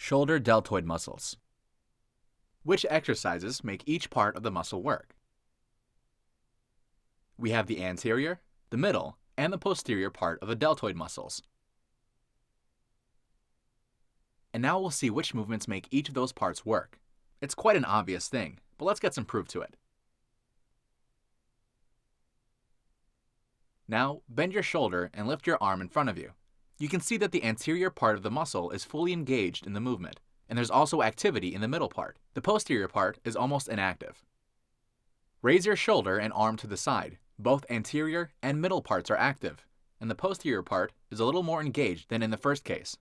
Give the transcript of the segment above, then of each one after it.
Shoulder deltoid muscles. Which exercises make each part of the muscle work? We have the anterior, the middle, and the posterior part of the deltoid muscles. And now we'll see which movements make each of those parts work. It's quite an obvious thing, but let's get some proof to it. Now, bend your shoulder and lift your arm in front of you. You can see that the anterior part of the muscle is fully engaged in the movement, and there's also activity in the middle part. The posterior part is almost inactive. Raise your shoulder and arm to the side. Both anterior and middle parts are active, and the posterior part is a little more engaged than in the first case.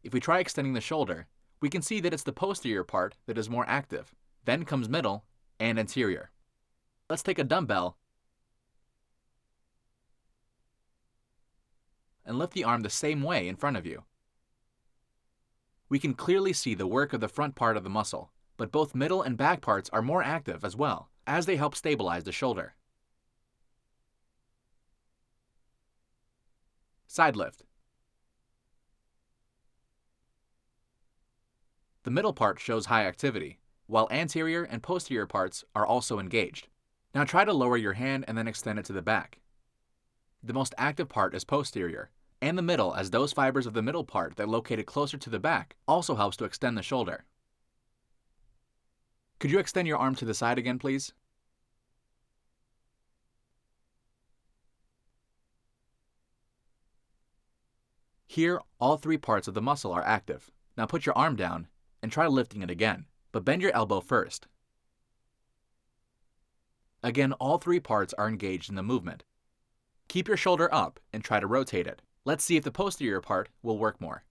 If we try extending the shoulder, we can see that it's the posterior part that is more active. Then comes middle and anterior. Let's take a dumbbell and lift the arm the same way in front of you. We can clearly see the work of the front part of the muscle, but both middle and back parts are more active as well, as they help stabilize the shoulder. Side lift. The middle part shows high activity, while anterior and posterior parts are also engaged. Now try to lower your hand and then extend it to the back. The most active part is posterior, and the middle, as those fibers of the middle part that are located closer to the back also helps to extend the shoulder. Could you extend your arm to the side again, please? Here, all three parts of the muscle are active. Now put your arm down and try lifting it again, but bend your elbow first. Again, all three parts are engaged in the movement. Keep your shoulder up and try to rotate it. Let's see if the posterior part will work more.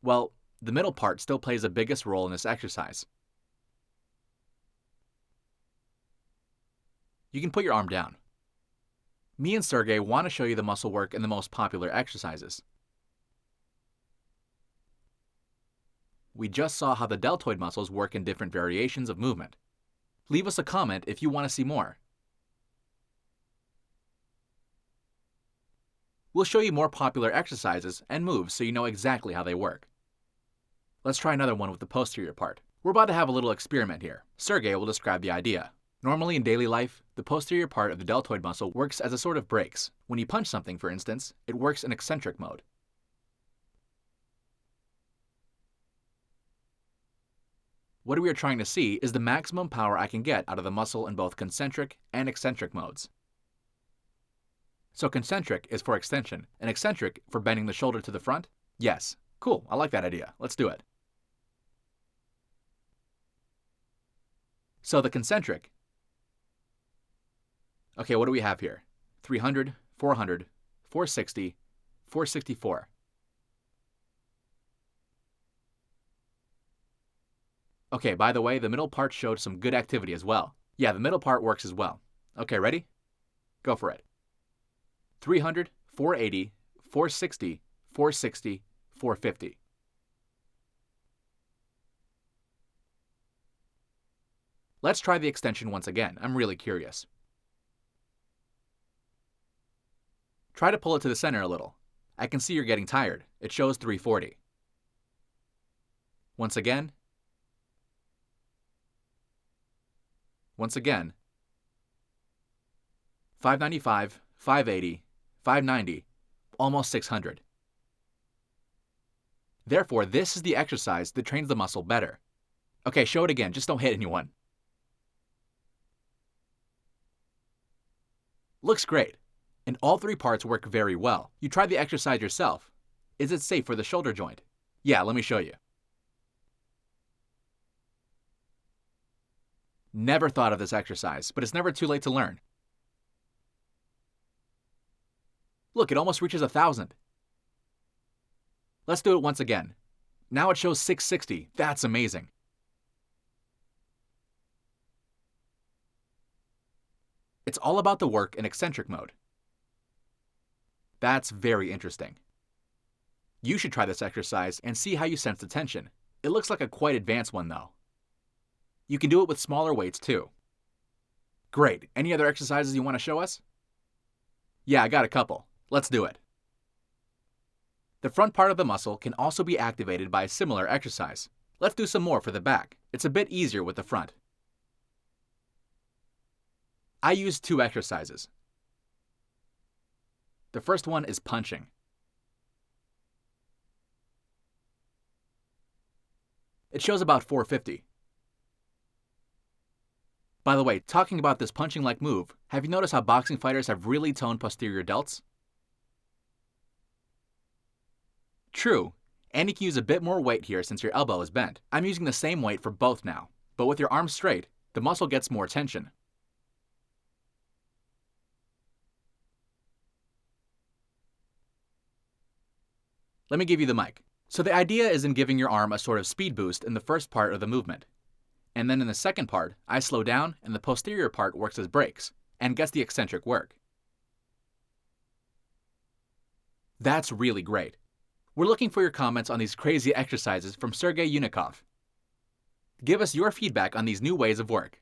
Well, the middle part still plays the biggest role in this exercise. You can put your arm down. Me and Sergey want to show you the muscle work in the most popular exercises. We just saw how the deltoid muscles work in different variations of movement. Leave us a comment if you want to see more. We'll show you more popular exercises and moves so you know exactly how they work. Let's try another one with the posterior part. We're about to have a little experiment here. Sergey will describe the idea. Normally in daily life, the posterior part of the deltoid muscle works as a sort of brakes. When you punch something, for instance, it works in eccentric mode. What we are trying to see is the maximum power I can get out of the muscle in both concentric and eccentric modes. So concentric is for extension, and eccentric for bending the shoulder to the front? Yes. Cool, I like that idea. Let's do it. So the concentric. Okay, what do we have here? 300, 400, 460, 464. Okay, by the way, the middle part showed some good activity as well. Yeah, the middle part works as well. Okay, ready? Go for it. 300, 480, 460, 460, 450. Let's try the extension once again. I'm really curious. Try to pull it to the center a little. I can see you're getting tired. It shows 340. Once again. Once again. 595, 580, 590, almost 600. Therefore, this is the exercise that trains the muscle better. Okay, show it again, just don't hit anyone. Looks great, and all three parts work very well. You tried the exercise yourself. Is it safe for the shoulder joint? Yeah, let me show you. Never thought of this exercise, but it's never too late to learn. Look, it almost reaches 1,000. Let's do it once again. Now it shows 660. That's amazing. It's all about the work in eccentric mode. That's very interesting. You should try this exercise and see how you sense the tension. It looks like a quite advanced one though. You can do it with smaller weights too. Great. Any other exercises you want to show us? Yeah, I got a couple. Let's do it. The front part of the muscle can also be activated by a similar exercise. Let's do some more for the back. It's a bit easier with the front. I use 2 exercises. The first one is punching. It shows about 450. By the way, talking about this punching-like move, have you noticed how boxing fighters have really toned posterior delts? True, and you can use a bit more weight here since your elbow is bent. I'm using the same weight for both now, but with your arms straight, the muscle gets more tension. Let me give you the mic. So the idea is in giving your arm a sort of speed boost in the first part of the movement. And then in the second part, I slow down and the posterior part works as brakes and gets the eccentric work. That's really great. We're looking for your comments on these crazy exercises from Sergey Unikov. Give us your feedback on these new ways of work.